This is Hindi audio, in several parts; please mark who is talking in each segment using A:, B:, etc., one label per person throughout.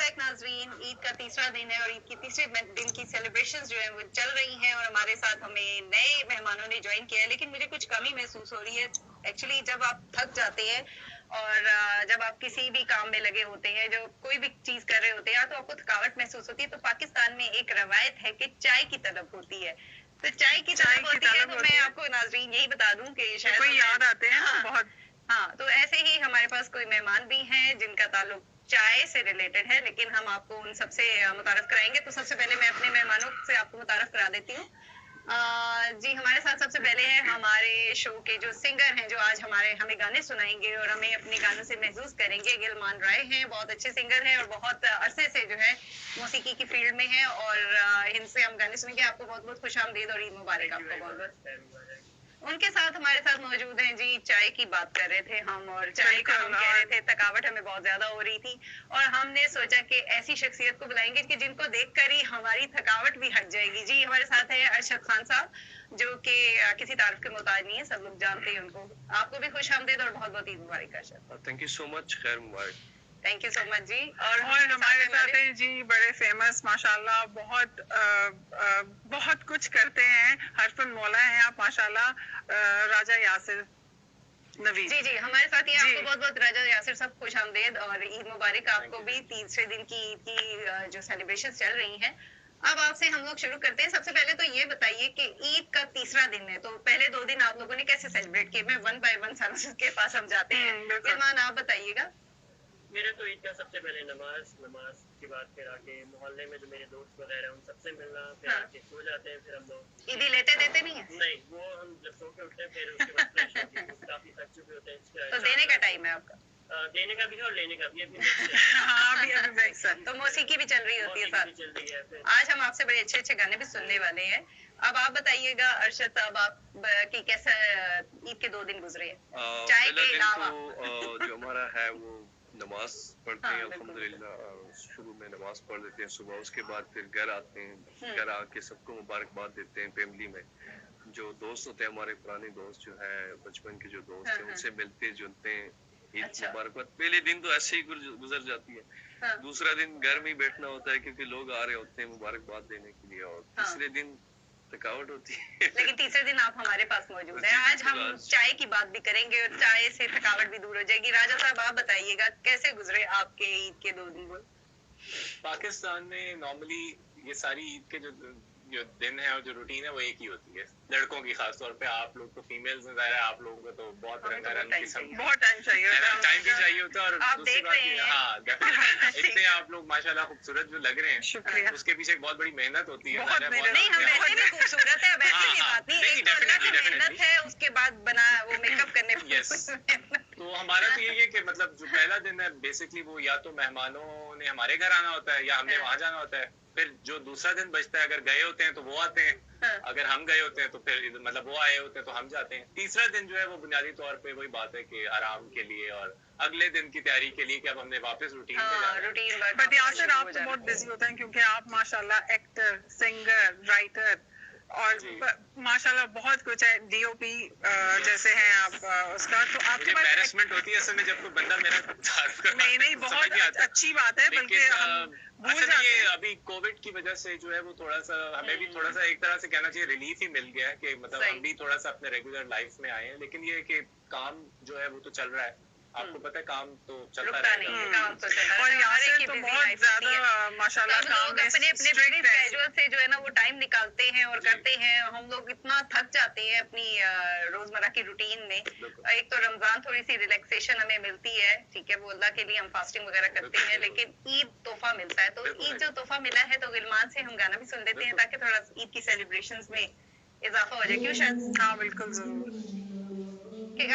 A: बैक नाजरीन। ईद का तीसरा दिन है और ईद की तीसरे दिन की सेलिब्रेशंस जो है वो चल रही हैं और हमारे साथ हमें नए मेहमानों ने ज्वाइन किया है, लेकिन मुझे कुछ कमी महसूस हो रही है। एक्चुअली जब आप थक जाते हैं और जब आप किसी भी काम में लगे होते हैं, जो कोई भी चीज कर रहे होते हैं, या तो आपको थकावट महसूस होती है, तो पाकिस्तान में एक रवायत है कि चाय की तलब होती है। तो चाय की तलब होती है, तो मैं आपको नाजरीन यही बता दूं कि शायद कोई याद आते हैं। हाँ, बहुत। हाँ, तो ऐसे ही हमारे पास कोई मेहमान भी हैं जिनका ताल्लुक चाय से रिलेटेड है, लेकिन हम आपको उन सबसे मुतारफ कराएंगे। तो सबसे पहले मैं अपने मेहमानों से आपको मुतारफ करा देती हूँ। जी, हमारे साथ सबसे पहले है हमारे शो के जो सिंगर हैं, जो आज हमें गाने सुनाएंगे और हमें अपने गानों से महसूस करेंगे। गिलमान राय हैं, बहुत अच्छे सिंगर हैं और बहुत अरसे से जो है मौसीकी की फील्ड में है, और इनसे हम गाने सुनेंगे। आपको बहुत बहुत खुश आमदीद और ईद मुबारक आपको बहुत बहुत। उनके साथ हमारे साथ मौजूद हैं जी। चाय की बात कर रहे थे हम, और चाय का हम कह रहे थे थकावट हमें बहुत ज्यादा हो रही थी, और हमने सोचा कि ऐसी शख्सियत को बुलाएंगे कि जिनको देखकर ही हमारी थकावट भी हट जाएगी। जी, हमारे साथ है अरशद खान साहब, जो कि किसी तारीफ के मोहताज नहीं है, सब लोग जानते हैं उनको। आपको भी खुश आमदीद और बहुत बहुत ईद मुबारक Arshad.
B: Thank you so much, खैर मुबारक।
A: थैंक यू सो मच जी। और हमारे साथ हैं जी बड़े फेमस माशाल्लाह, बहुत कुछ करते हैं, हरफन मौला हैं आप माशाल्लाह, राजा यासिर नवीद। जी जी, हमारे साथ ही आपको बहुत बहुत राजा यासिर साहब खुश आमदेद और ईद मुबारक आपको भी। तीसरे दिन की ईद की जो सेलिब्रेशन चल रही है, अब आपसे हम लोग शुरू करते हैं। सबसे पहले तो ये बताइए कि ईद का तीसरा दिन है, तो पहले 2 दिन आप लोगों ने कैसे सेलिब्रेट किए? मैं वन बाय वन के पास हम जाते हैं। इरमान, आप बताइएगा।
C: मेरे तो ईद का सबसे पहले नमाज के बाद फिर आके मोहल्ले में जो मेरे दोस्त वगैरह उन सबसे मिलना, फिर आके सो जाते हैं। फिर हम लोग
A: ईदी लेटे देते नहीं है?
C: नहीं, वो हम जब सो के उठते हैं फिर उसके बाद फ्रेश होके काफी थक चुके होते हैं।
A: तो देने का टाइम है आपका?
C: देने का भी है और लेने का भी है।
A: हाँ, अभी तो मौसीकी भी चल रही होती है साथ।
C: चल रही है।
A: आज हम आपसे बड़े अच्छे अच्छे गाने भी सुनने वाले हैं। अब आप बताइएगा अरशद साहब, आप की कैसा ईद के 2 दिन गुजरे हैं चाय के अलावा?
B: जो हमारा है वो नमाज पढ़ते हैं अल्हम्दुलिल्लाह। शुरू में नमाज पढ़ लेते हैं सुबह, उसके बाद फिर घर आते हैं। घर आके सबको मुबारकबाद देते हैं। फैमिली में जो दोस्त होते हैं, हमारे पुराने दोस्त जो है, बचपन के जो दोस्त हैं, उनसे मिलते जुलते हैं। ईद मुबारकबाद। पहले दिन तो ऐसे ही गुजर जाती है। दूसरा दिन घर में ही बैठना होता है क्योंकि लोग आ रहे होते हैं मुबारकबाद देने के लिए, और तीसरे दिन थकावट होती है।
A: लेकिन तीसरे दिन आप हमारे पास मौजूद हैं। आज हम चाय की बात भी करेंगे और चाय से थकावट भी दूर हो जाएगी। राजा साहब, आप बताइएगा कैसे गुजरे आपके ईद के 2 दिन?
D: पाकिस्तान में नॉर्मली ये सारी ईद के जो दिन है और जो रूटीन है वो एक ही होती है, लड़कों की खास तौर पे। आप लोग तो फीमेल्स में ज़ाहिर है, आप लोगों को तो बहुत रंगारंग किस्म,
A: बहुत टाइम चाहिए
D: होता है। और दूसरी बात ये, हाँ डेफिनेटली, इतने आप लोग माशाल्लाह खूबसूरत जो लग रहे हैं,
A: शुक्रिया।
D: उसके पीछे एक बहुत बड़ी मेहनत होती है।
A: नहीं, हम वैसे भी खूबसूरत है, वैसे की बात नहीं, एक तो अल्लाह की मेहनत है, उसके बाद बना वो मेकअप करने
D: में। तो हमारा तो यही है कि मतलब जो पहला दिन है बेसिकली वो या तो मेहमानों ने हमारे घर आना होता है या हमने वहां जाना होता है। फिर जो दूसरा दिन बचता है, अगर गए होते हैं तो वो आते हैं, अगर हम गए होते हैं तो फिर मतलब वो आए होते हैं तो हम जाते हैं। तीसरा दिन जो है वो बुनियादी तौर पे वही बात है कि आराम के लिए और अगले दिन की तैयारी के लिए कि अब हमने वापस रूटीन में जाना है।
A: बट यासिर, आप तो बहुत बिजी होते हैं क्योंकि आप माशाल्लाह एक्टर, सिंगर, राइटर और माशाल्लाह बहुत कुछ है, डीओपी जैसे हैं आप उसका। तो आपके पास
D: एम्बैरेसमेंट होती है असल में जब कोई बंदा मेरा तारीफ करता है।
A: नहीं, बहुत अच्छी बात है, बल्कि हम भूल जाते हैं।
D: अभी कोविड की वजह से जो है वो थोड़ा सा हमें भी थोड़ा सा एक तरह से कहना चाहिए रिलीफ ही मिल गया है कि मतलब हम भी थोड़ा सा अपने रेगुलर लाइफ में आए हैं। लेकिन ये कि काम जो है वो तो चल रहा है, आपको पता है, काम तो चलता रहेगा।
A: काम तो चल रहा है और यहाँ से तो बहुत ज्यादा माशाल्लाह काम में अपने स्केड्यूल से जो है ना वो टाइम निकालते हैं और करते हैं। हम लोग इतना थक जाते हैं अपनी रोजमर्रा की रूटीन में। एक तो रमजान थोड़ी सी रिलैक्सेशन हमें मिलती है, ठीक है, वो अल्लाह के लिए हम फास्टिंग वगैरह करते हैं, लेकिन ईद तोहफा मिलता है। तो ईद जो तोहफा मिला है, तो गिलमान से हम गाना भी सुन लेते हैं ताकि थोड़ा ईद की सेलिब्रेशंस में इजाफा हो जाए। क्यों शायद? हाँ बिल्कुल, जरूर।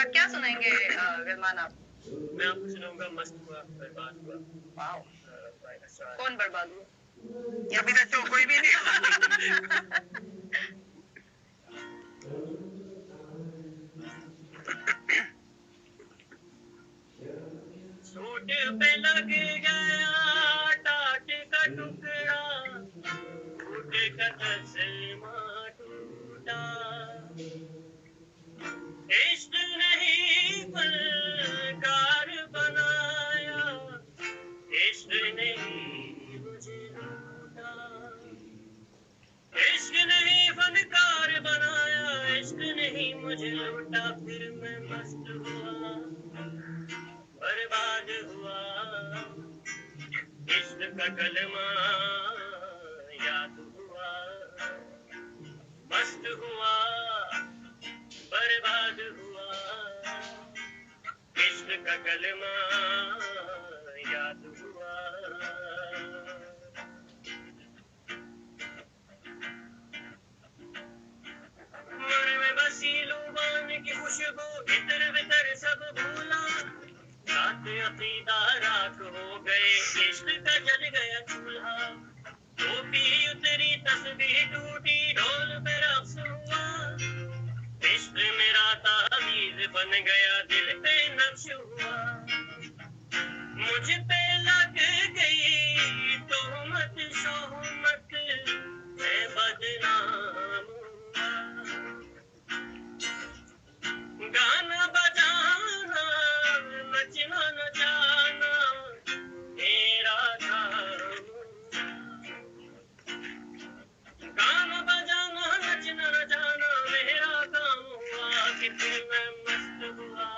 A: क्या सुनाएंगे गिलमान आप?
C: मैं आपको सुनाऊंगा मस्त हुआ बर्बाद हुआ।
A: वाओ, कौन बर्बाद हुआ? अभी तक तो कोई भी नहीं हुआ।
C: सूट पे लग गया टाट का टुकड़ा, टूट का तस्मा टूटा। इश्क नहीं फनकार बनाया, इश्क नहीं का कलमा याद हुआ, मस्त हुआ बर्बाद हुआ, इश्क का कलमा याद हुआ। मन में बसी लुबान की खुशबू, इतर बितर सब भूला, रात अकीदा राख हो गए, इश्क का जल गया चूल्हा, टोपी उतरी तस्बीह टूटी, ढोल पे रक्स हुआ, इश्क मेरा तावीज़ बन गया, दिल पे नक्श हुआ, मुझ पे लग गई तोहमत शोहमत, मैं बदनाम हुआ, गाना बजाना नचना न जाना मेरा काम, गाना बजाना नचना न जाना मेरा काम हुआ, कि फिर मैं मस्त हुआ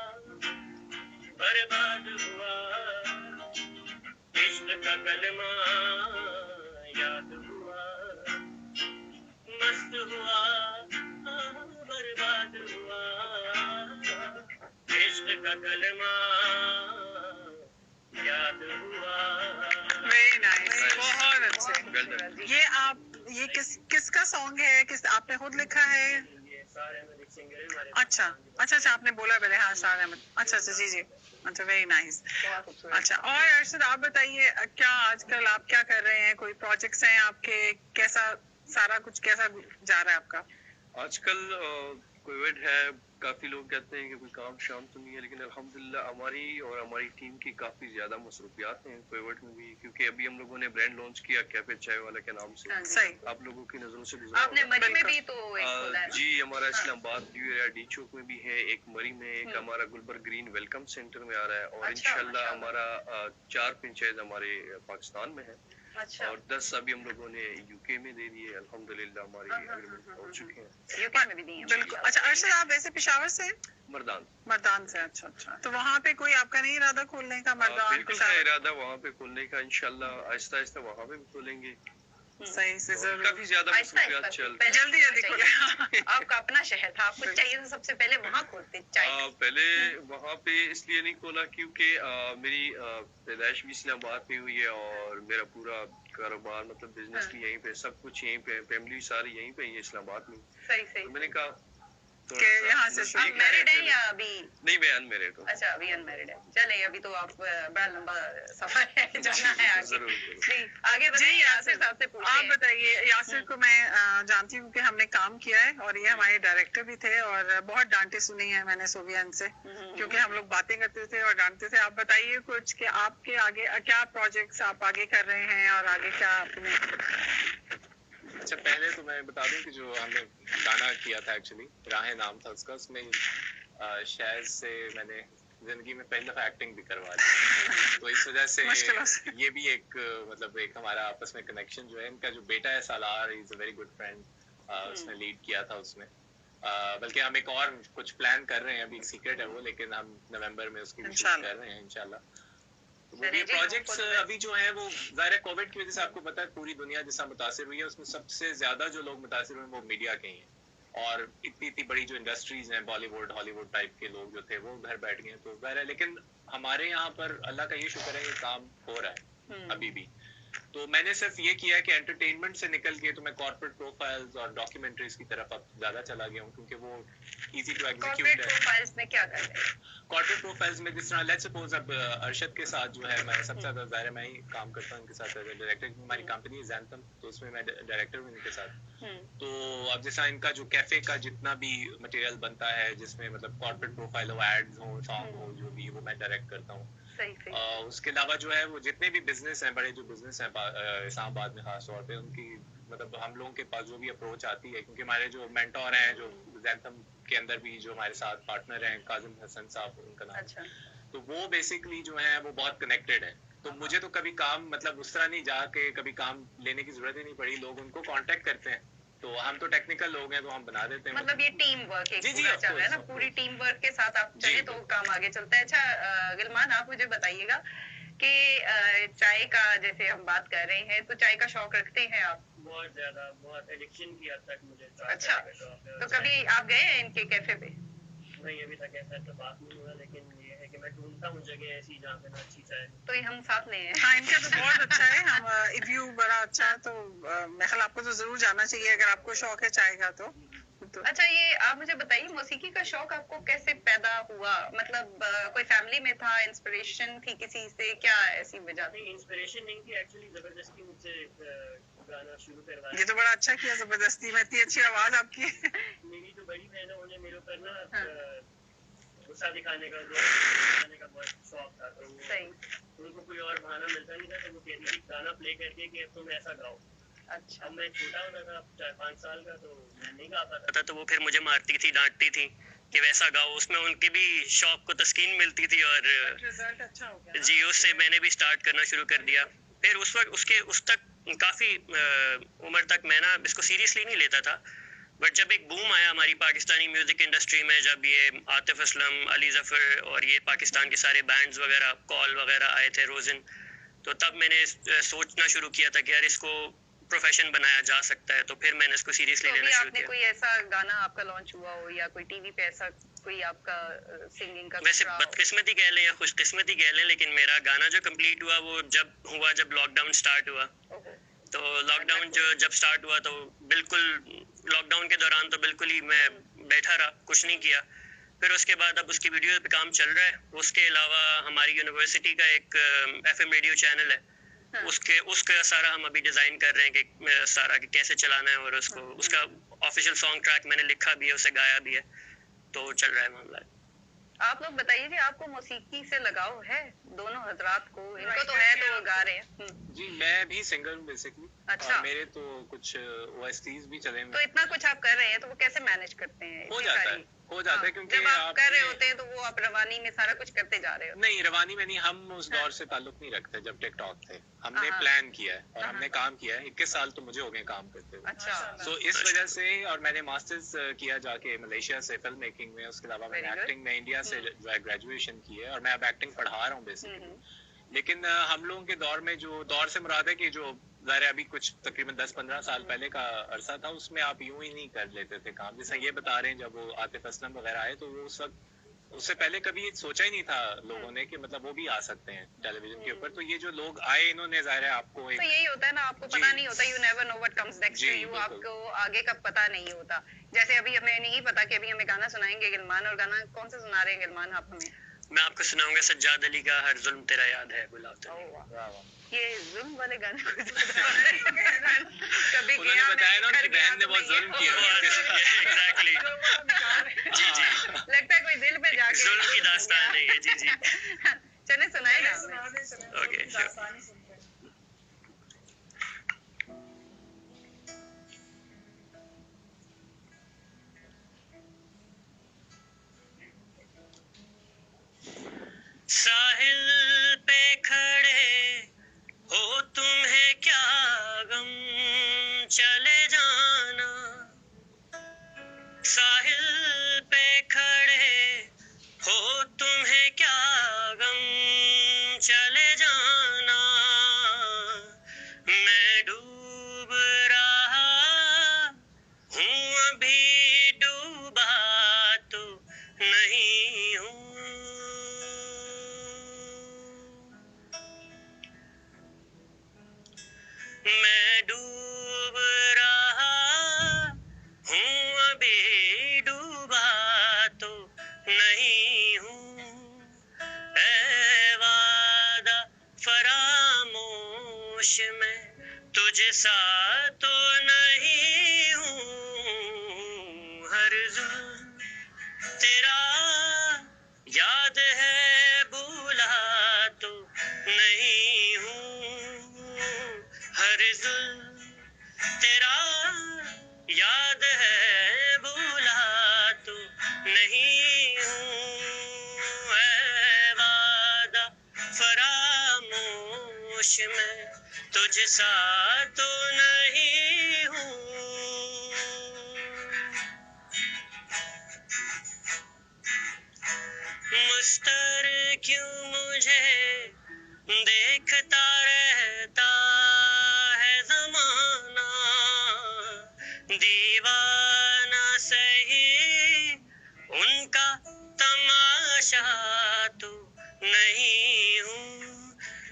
C: बर्बाद हुआ, इश्क का कलमा याद हुआ, मस्त हुआ बर्बाद हुआ, इश्क का कलमा याद हुआ।
E: वेरी नाइस, बहुत अच्छे।
B: Well done.
E: ये किसका सॉन्ग है? किस आपने खुद लिखा है?
C: ये सारे म्यूजिक सिंगर हमारे
E: अच्छा अच्छा अच्छा, आपने बोला पहले, हाँ सारे में। अच्छा अच्छा, जी जी, अच्छा, वेरी नाइस।
A: बहुत खूबसूरत।
E: अच्छा, और अरशद आप बताइए, क्या आजकल आप क्या कर रहे हैं? कोई प्रोजेक्ट्स हैं आपके? कैसा सारा कुछ कैसा जा रहा है आपका?
B: आजकल कोविड है, काफी लोग कहते हैं कि कोई काम शाम तो नहीं है, लेकिन अल्हम्दुलिल्लाह हमारी और हमारी टीम की काफी ज्यादा मसरूफियात हैं कोविड में भी, क्योंकि अभी हम लोगों ने ब्रांड लॉन्च किया कैफे चाय वाला के नाम से।
A: हाँ जी।
E: सही।
B: आप लोगों की नजरों से गुजरा
A: आपने
B: होगा।
A: मरी में भी तो एक खोला है ना?
B: जी, हमारा इस्लामाबाद न्यू एरिया डी चौक में भी है, एक मरी में, एक हमारा गुलबर्ग ग्रीन वेलकम सेंटर में आ रहा है, और
A: अच्छा,
B: इंशाल्लाह
A: माशाल्लाह।
B: हमारा 4 फ्रेंचाइज हमारे पाकिस्तान में है,
A: अच्छा,
B: और 10 अभी हम लोगों ने यूके में दे दिए अल्हम्दुलिल्लाह, हमारी एग्रीमेंट हो चुके हैं।
A: यूके में भी दी है।
E: बिल्कुल। अच्छा अरशद, आप वैसे पेशावर से हैं?
B: मर्दान
E: मर्दान से। अच्छा अच्छा, तो वहाँ पे कोई आपका नहीं इरादा खोलने का? मर्दान
B: बिल्कुल है
E: पेशावर?
B: इरादा वहाँ पे खोलने का, इंशाल्लाह आहिस्ता आहिस्ता वहाँ पे भी खोलेंगे।
E: सही से
B: और
E: जरूर।
B: काफी ज्यादा
A: आहिस्ता
B: मसरूफियात
A: आहिस्ता
B: चल
A: पहले
E: जल्दी जल्दी
A: चाहिए।
E: खोलें।
A: आपका अपना शहर था, आपको चाहिए तो सबसे पहले वहाँ खोलते चाय।
B: पहले वहाँ पे इसलिए नहीं खोला क्योंकि मेरी पैदाइश भी इस्लामाबाद में हुई है, और मेरा पूरा कारोबार मतलब बिजनेस भी यहीं पे, सब कुछ यहीं पे, फैमिली सारी यहीं पे ही है इस्लामाबाद में।
A: सही सही।
B: तो मैंने कहा
E: कि यहाँ से
B: नजदीक
A: आप मैरिड हैं या अभी?
B: नहीं, मैं अनमैरिड हूँ।
A: अच्छा, अभी अनमैरिड है। चले, अभी तो आप बड़ा लंबा सफर है, जाना है आगे।
B: जरूर।
A: जी, आगे बताइए, यासिर साहब से पूछते
E: आप
A: हैं।
E: बताइए। यासिर को मैं जानती हूँ कि हमने काम किया है, और ये हमारे डायरेक्टर भी थे, और बहुत डांटे सुनी है मैंने सोवियन से, क्योंकि हम लोग बातें करते थे और डांटते थे। आप बताइए कुछ कि आपके आगे क्या प्रोजेक्ट्स आप आगे कर रहे हैं, और आगे क्या आपने?
D: अच्छा, पहले तो मैं बता दूं कि जो हमने गाना किया था, एक्चुअली राहें नाम था उसका, उसमें शायद से मैंने जिंदगी में पहली दफा एक्टिंग भी करवा दी, तो इस वजह से
E: मुश्किलों से।
D: ये भी एक मतलब एक हमारा आपस में कनेक्शन जो है। इनका जो बेटा है Salar, is a very good friend, उसने लीड किया था उसमें। बल्कि हम एक और कुछ प्लान कर रहे हैं, अभी सीक्रेट है वो, लेकिन हम नवंबर में उसकी भी शूट
E: इंशाल्लाह।
D: कर रहे हैं इंशाल्लाह। वो
A: चलिए
D: ये
A: जी,
D: प्रोजेक्ट्स
A: बहुत
D: अभी जो है वो ज़ाहिर है कोविड की वजह से आपको पता है पूरी दुनिया जैसा मुतासिर हुई है, उसमें सबसे ज्यादा जो लोग मुतासिर हुए वो मीडिया के ही हैं, और इतनी इतनी बड़ी जो इंडस्ट्रीज हैं, बॉलीवुड हॉलीवुड टाइप के लोग जो थे वो घर बैठ गए, तो ज़ाहिर है। लेकिन हमारे यहाँ पर अल्लाह का ये शुक्र है कि काम हो रहा है अभी भी। तो मैंने सिर्फ ये किया है कि एंटरटेनमेंट से निकल के तो मैं कॉर्पोरेट प्रोफाइल्स और डॉक्यूमेंट्रीज की तरफ अब ज्यादा चला गया हूँ, क्योंकि वो इजी टू एग्जीक्यूट
A: कॉर्पोरेट
D: है।
A: प्रोफाइल्स में क्या कर रहे हैं?
D: कॉर्पोरेट प्रोफाइल्स में जिस तरह लेट्स सपोज अब अरशद के साथ जो है, मैं सबसे ज्यादा ज़ाहिर है मैं ही काम करता हूँ उनके साथ एज डायरेक्टर। हमारी कंपनी है ज़ैंथम, तो उसमें मैं डायरेक्टर हूँ इनके साथ। तो अब जैसा इनका जो कैफे का जितना भी मटेरियल बनता है, जिसमें मतलब कॉर्पोरेट प्रोफाइल हो, एड्स हो, सॉन्ग हो, जो भी, वो मैं डायरेक्ट करता हूँ।
A: सही सही।
D: उसके अलावा जो है वो जितने भी बिजनेस हैं, बड़े जो बिजनेस हैं इस्लामाबाद में खास तौर पे, उनकी मतलब हम लोगों के पास जो भी अप्रोच आती है, क्योंकि हमारे जो मेंटोर हैं, जो ज़ैंथम के अंदर भी जो हमारे साथ पार्टनर हैं, काजिम हसन साहब उनका नाम,
A: अच्छा,
D: तो वो बेसिकली जो है वो बहुत कनेक्टेड है। तो मुझे तो कभी काम मतलब उस तरह नहीं जाके कभी काम लेने की जरूरत ही नहीं पड़ी, लोग उनको कांटेक्ट करते हैं, तो हम तो टेक्निकल लोग हैं तो हम बना देते हैं।
A: मतलब ये टीम वर्क एक
D: जी, जी,
A: पूरा
D: of
A: चल रहा है ना,
D: course, of
A: पूरी
D: course।
A: टीम वर्क के साथ आप
D: जी,
A: चले तो काम आगे चलता है। अच्छा गिलमान, आप मुझे बताइएगा कि चाय का जैसे हम बात कर रहे हैं, तो चाय का शौक रखते हैं आप?
C: बहुत ज्यादा, बहुत एडिक्शन की हद तक मुझे
A: अच्छा, तो कभी आप गए हैं इनके कैफे पे?
C: नहीं, अभी तक ऐसा तो बात नहीं हुआ, लेकिन ये है कि मैं ढूंढता हूँ जगह ऐसी जहाँ पे ना अच्छी चाय।
A: तो ये हम साथ में हैं।
E: हाँ, इनका तो बहुत अच्छा है। हम रिव्यू बड़ा अच्छा है, तो मैं ख्याल आपको तो जरूर जाना चाहिए अगर आपको शौक है चाय का तो।
A: अच्छा, ये आप मुझे बताइए, मौसीकी का शौक आपको कैसे पैदा हुआ? मतलब कोई फैमिली में था, इंस्पिरेशन थी किसी से, क्या ऐसी वजह थी?
C: नहीं, इंस्पिरेशन नहीं थी, एक्चुअली जबरदस्ती मुझसे गाना शुरू करवाया।
E: ये तो बड़ा अच्छा किया, जबरदस्ती में। इतनी अच्छी आवाज आपकी।
C: मेरी जो बड़ी बहन है, उन्हें मेरे ऊपर ना गुस्सा दिखाने का बहुत शौक था, तो उनको कोई और बहाना मिलता नहीं था, तो वो कहती थी गाना प्ले करके कि अब तुम ऐसा गाओ।
A: अच्छा।
C: अब मैं छोटा होता था, 4-5 साल का, तो मैं नहीं गा पाता था, तो वो फिर मुझे मारती थी, डांटती थी कि वैसा गाओ। उसमें उनके भी शौक को तस्कीन मिलती थी, और
E: रिजल्ट अच्छा हो गया।
C: जी, उससे मैंने भी स्टार्ट करना शुरू कर दिया। फिर उस वक्त उस तक काफी उम्र तक मैं ना इसको सीरियसली नहीं लेता था, बट जब एक बूम आया हमारी पाकिस्तानी म्यूजिक इंडस्ट्री में, जब ये आतिफ असलम, अली जफर और ये पाकिस्तान के सारे बैंड्स वगैरह, कॉल वगैरह आए थे, रोजन, तो तब मैंने सोचना शुरू किया था कि यार इसको प्रोफेशन बनाया जा सकता है, तो फिर मैंने इसको सीरियसली
A: तो
C: लेना शुरू
A: आपने
C: किया।
A: कोई ऐसा गाना आपका लॉन्च हुआ हो, या कोई टीवी पे ऐसा कोई आपका सिंगिंग का
C: वैसे बदकिस्मती कह लें या खुशकिस्मती कह लें, लेकिन मेरा गाना जो कंप्लीट हुआ वो जब लॉकडाउन स्टार्ट हुआ। तो लॉकडाउन जब स्टार्ट हुआ, तो बिल्कुल लॉकडाउन के दौरान तो बिल्कुल ही मैं बैठा रहा, कुछ नहीं किया। फिर उसके बाद अब उसकी वीडियो पे काम चल रहा है। उसके अलावा हमारी यूनिवर्सिटी का एक FM रेडियो चैनल है, उसका सारा हम अभी डिजाइन कर रहे हैं कि सारा कि कैसे चलाना है, और उसका ऑफिशियल सॉन्ग ट्रैक मैंने लिखा भी है, उसे गाया भी है, तो चल रहा है मामला।
A: आप लोग बताइए कि आपको मौसीकी से लगाव है? दोनों हजरात को, इनको तो है तो वो गा रहे हैं।
D: जी, मैं भी सिंगर हूँ बेसिकली।
A: अच्छा।
D: और मेरे तो कुछ OSTs भी चले हुए।
A: तो इतना कुछ आप कर रहे हैं, तो वो कैसे मैनेज करते हैं?
D: हो जाता है क्योंकि
A: जब आप कर रहे होते हैं तो वो आप रवानी में सारा कुछ करते जा रहे हो?
D: नहीं, रवानी में नहीं, हम उस दौर से ताल्लुक नहीं रखते जब टिकटॉक थे। हमने प्लान किया है और हमने काम किया है। 21 साल तो मुझे हो गए काम करते हुए।
A: अच्छा।
D: सो इस वजह से, और मैंने मास्टर्स किया जाके मलेशिया से फिल्म मेकिंग में। उसके अलावा मैंने एक्टिंग में इंडिया से जो है ग्रेजुएशन की है, और मैं अब एक्टिंग पढ़ा रहा हूँ बेसिकली। लेकिन हम लोगों के दौर में, जो दौर से मुराद है कि जो ज़ाहिर अभी कुछ तकरीबन 10-15 साल पहले का अरसा था, उसमें आप यूं ही नहीं कर लेते थे काम। जैसे ये बता रहे हैं, जब वो आतिफ असलम वगैरह आए, तो वो सब उससे पहले कभी सोचा ही नहीं था लोगों ने कि मतलब वो भी आ सकते हैं टेलीविजन के ऊपर। तो ये जो लोग आए, इन्होंने ज़ाहिर है आपको
A: तो यही होता है ना, आपको पता नहीं होता, you never know what comes next to you. आपको आगे का पता नहीं होता। जैसे अभी हमें नहीं पता कि अभी हमें गाना सुनाएंगे गिलमान, और गाना कौन सा सुना रहे हैं गिलमान आप हमें?
C: मैं आपको सुनाऊंगा सज्जाद अली का हर जुल्म तेरा याद है गुलाब।
A: ये जुल्म वाले गाने को कभी
D: उन्होंने बताया ना उनकी बहन ने बहुत जुल्म किया।
C: एग्जैक्टली। जी जी,
A: लगता है कोई दिल पे जाके
C: जुल्म की दास्तान है ये। जी जी,
A: चले सुनाए ना।
C: Okay sure. साहिल पे खड़े हो तुम्हें क्या गम, चले जाना। साहिल पे खड़े हो तुम्हें क्या गम, चले जाना। मैं डूब रहा हूँ, अभी डूबा तो नहीं हूँ। मैं डूब रहा हूँ, अभी डूबा तो नहीं हूँ। ऐ वादा फरामोश मैं तुझ सा तो नहीं हूँ। हर जुल्म तेरा याद है भूला तो नहीं हूँ। हर जुल्म तेरा याद है भूला तो नहीं हूँ। ऐ वादा फरामोश मैं तुझ सा तो नहीं हूँ। मुस्तर क्यों मुझे दे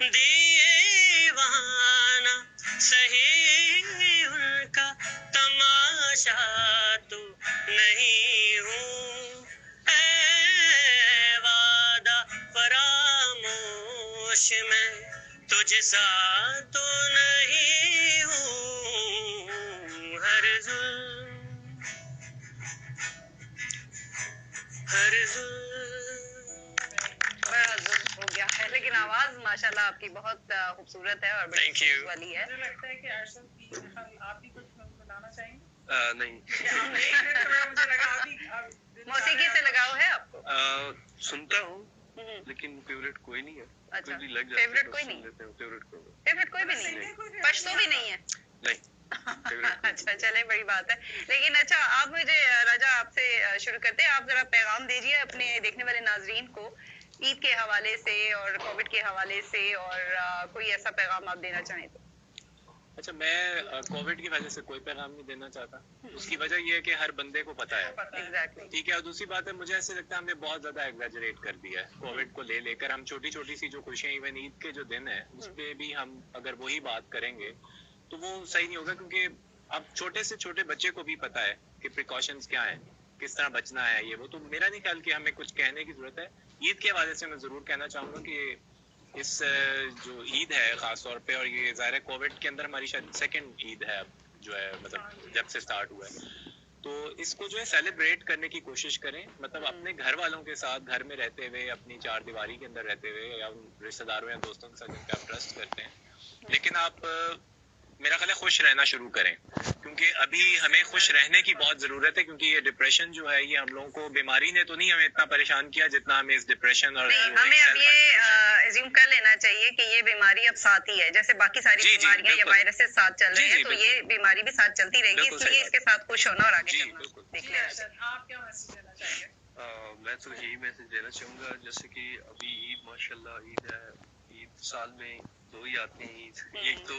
C: दीवाना सही उनका तमाशा तो नहीं हूँ, ऐ वादा फरामोश मैं तुझ सा तो नहीं हूँ, हर
A: बड़ा जुल्म हो गया है, लेकिन आवाज माशाल्लाह आपकी बहुत खूबसूरत है और बड़ी
C: Thank you.
A: सूझ वाली है।
E: मुझे लगता है कि अर्शद की आप भी कुछ बनाना चाहेंगे?
B: नहीं,
E: मुझे लगा
A: मौसीकी से लगाव है आपको?
B: सुनता हूँ लेकिन फेवरेट कोई नहीं है।
A: अच्छा,
B: कोई भी लग जाता है
A: फेवरेट
B: तो
A: कोई
B: सुन
A: नहीं?
B: लेते हैं, फेवरेट कोई
A: फेवरेट कोई भी नहीं है, पश्तो भी नहीं है?
B: नहीं, फेवरेट
A: अच्छा, चले बड़ी बात है। लेकिन अच्छा, आप मुझे राजा आपसे शुरू करते हैं, आप जरा पैगाम दीजिए अपने देखने वाले नाजरीन को ईद के हवाले से और कोविड के हवाले से, और कोई ऐसा पैगाम आप देना चाहें तो।
D: अच्छा, मैं कोविड की वजह से कोई पैगाम नहीं देना चाहता। उसकी वजह ये है कि हर बंदे को पता है,
A: एग्जैक्टली।
D: ठीक है। और दूसरी बात है, मुझे ऐसे लगता है हमने बहुत ज्यादा एग्जैजरेट कर दिया है कोविड को लेकर। हम छोटी छोटी सी जो खुशियां, इवन ईद के जो दिन है उस पे भी हम अगर वही बात करेंगे तो वो सही नहीं होगा, क्योंकि अब छोटे से छोटे बच्चे को भी पता है कि प्रिकॉशंस क्या है, किस तरह बचना है, ये वो। तो मेरा नहीं ख्याल कि हमें कुछ कहने की जरूरत है। ईद के हवाले से मैं जरूर कहना चाहूंगा कि इस जो ईद है खास तौर पे, और ये ज़ाहिर है कोविड के अंदर हमारी शायद सेकंड ईद है अब, जो है मतलब जब से स्टार्ट हुआ है, तो इसको जो है सेलिब्रेट करने की कोशिश करें। मतलब अपने घर वालों के साथ घर में रहते हुए, अपनी चार दीवारी के अंदर रहते हुए, या उन रिश्तेदारों या दोस्तों के साथ जिनका आप ट्रस्ट करते हैं, लेकिन आप मेरा ख्याल है खुश रहना शुरू करें, क्योंकि अभी हमें खुश रहने की बहुत जरूरत है। क्योंकि ये डिप्रेशन जो है, ये हम लोगों को, बीमारी ने तो नहीं हमें इतना परेशान किया जितना हमें इस डिप्रेशन और
A: नहीं, हमें अब ये एज्यूम कर लेना चाहिए कि ये बीमारी अब साथ ही है, जैसे बाकी सारी बीमारियां या वायरसेस साथ चल रहे हैं, तो ये बीमारी भी साथ चलती रहेगी, इसलिए इसके साथ खुश होना और आगे चलना देख लेना।
E: आप क्या मैसेज देना चाहेंगे?
B: मैं तो यही मैसेज देना चाहूँगा, जैसे कि अभी ईद माशाल्लाह ईद है, ईद साल में दो ही आते हैं ईद। एक तो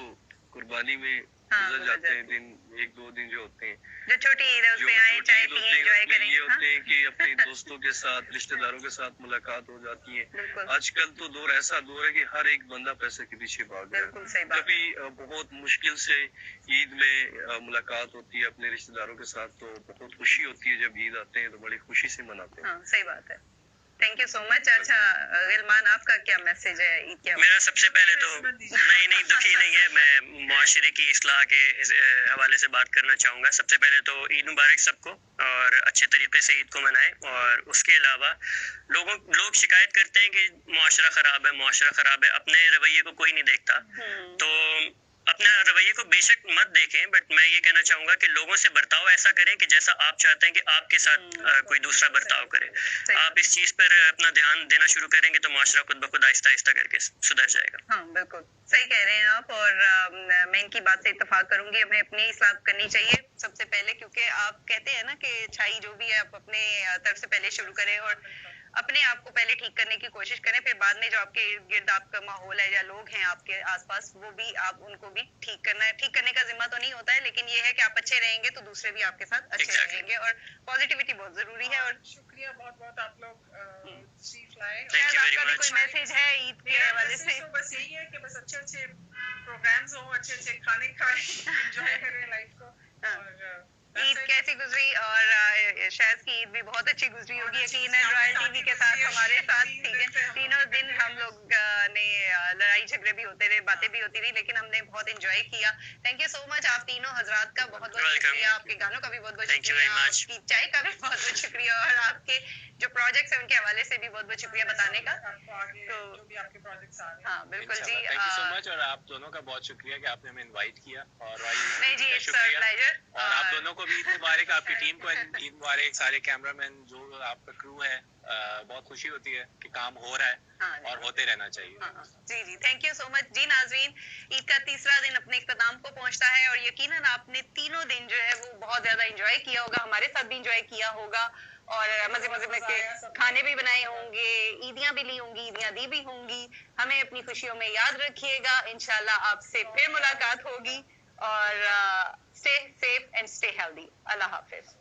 B: कुर्बानी में गुजर जाते हैं दिन, एक दो दिन जो होते हैं,
A: जो छोटी ईद है उस पे आए, चाय पिए, एंजॉय करें।
B: ये होते हैं कि अपने दोस्तों के साथ, रिश्तेदारों के साथ मुलाकात हो जाती है। आजकल तो दौर ऐसा दौर है कि हर एक बंदा पैसे के पीछे भाग रहा है। कभी बहुत मुश्किल से ईद में मुलाकात होती है अपने रिश्तेदारों के साथ, तो बहुत खुशी होती है जब ईद आते हैं तो बड़ी खुशी से मनाते हैं।
A: हाँ, सही बात है। Thank you so much. अच्छा गिलमान, आपका क्या मैसेज है ईद के?
C: मेरा सबसे पहले तो नहीं दुखी नहीं है, मैं मुआशरे की इस्लाह के हवाले से बात करना चाहूँगा। सबसे पहले तो ईद मुबारक सबको, और अच्छे तरीके से ईद को मनाएं। और उसके अलावा लोग शिकायत करते हैं कि मुआशरा ख़राब है, मुआशरा ख़राब है, अपने रवैये को कोई नहीं देखता। तो अपने रवैये को बेशक मत देखें, बट मैं ये कहना चाहूँगा कि लोगों से बर्ताव ऐसा करें कि जैसा आप चाहते हैं कि आपके साथ कोई दूसरा बर्ताव करे। आप इस चीज़ पर अपना ध्यान देना शुरू करेंगे तो मुआशरा खुद ब खुद आहिस्ता आहिस्ता करके सुधर जाएगा।
A: हाँ, बिल्कुल सही कह रहे हैं आप, और मैं इनकी बात से इत्तेफाक करूंगी। हमें अपनी इस्लाह करनी चाहिए सबसे पहले, क्योंकि आप कहते हैं ना कि अच्छाई जो भी है आप अपने तरफ से पहले शुरू करें और अपने आप को पहले ठीक करने की कोशिश करें, फिर बाद में जो आपके इर्द गिर्द आपका माहौल है या लोग हैं आपके आसपास, वो भी आप उनको भी ठीक करने का जिम्मा तो नहीं होता है, लेकिन ये है कि आप अच्छे रहेंगे तो दूसरे भी आपके साथ अच्छे रहेंगे, और पॉजिटिविटी बहुत जरूरी है। और
E: शुक्रिया बहुत बहुत, आप लोग तशरीफ लाए।
C: Thank you very
A: आपका भी
C: much.
A: कोई मैसेज है ईद के हवाले से?
E: तो बस यही है कि बस अच्छे अच्छे प्रोग्राम्स हो, अच्छे अच्छे खाने खाएं, एंजॉय करें लाइफ को। और
A: ईद कैसी गुजरी? और शायद की ईद भी बहुत अच्छी गुजरी होगी यकीनन, रॉयल टीवी के साथ हमारे साथ। ठीक है, तीनों दिन हम लोग ने लड़ाई झगड़े भी होते रहे, बातें भी होती रही, लेकिन हमने बहुत एंजॉय किया। थैंक यू सो मच आप तीनों हजरात का बहुत बहुत शुक्रिया, आपके गानों का भी बहुत बहुत शुक्रिया, आपकी चाय का भी बहुत बहुत शुक्रिया, और आपके जो प्रोजेक्ट्स हैं उनके हवाले से भी बहुत बहुत शुक्रिया बताने का।
E: तो जो भी आपके प्रोजेक्ट्स आ रहे हैं,
A: हाँ बिल्कुल जी,
D: थैंक यू सो मच। और आप दोनों का बहुत शुक्रिया कि आपने हमें इनवाइट किया, और
A: नहीं जी, इट्स अ
D: शुक्रिया।
A: प्लेजर।
D: और आप दोनों को भी ईद मुबारक, आपकी टीम को ईद मुबारक, सारे कैमरामैन जो आपका क्रू है, बहुत खुशी होती है कि काम हो रहा है और होते रहना चाहिए।
A: जी जी, थैंक यू सो मच जी। नाजरीन, ईद का तीसरा दिन अपने इख्तिताम को पहुंचता है, और यकीनन आपने तीनों दिन जो है वो बहुत ज्यादा एंजॉय किया होगा, हमारे साथ भी एंजॉय किया होगा, और मजे मजे में के खाने भी बनाए होंगे, ईदियां भी ली होंगी, ईदियां दी भी होंगी। हमें अपनी खुशियों में याद रखिएगा, इंशाल्लाह आपसे फिर मुलाकात होगी, और stay safe and stay healthy. Allah Hafiz.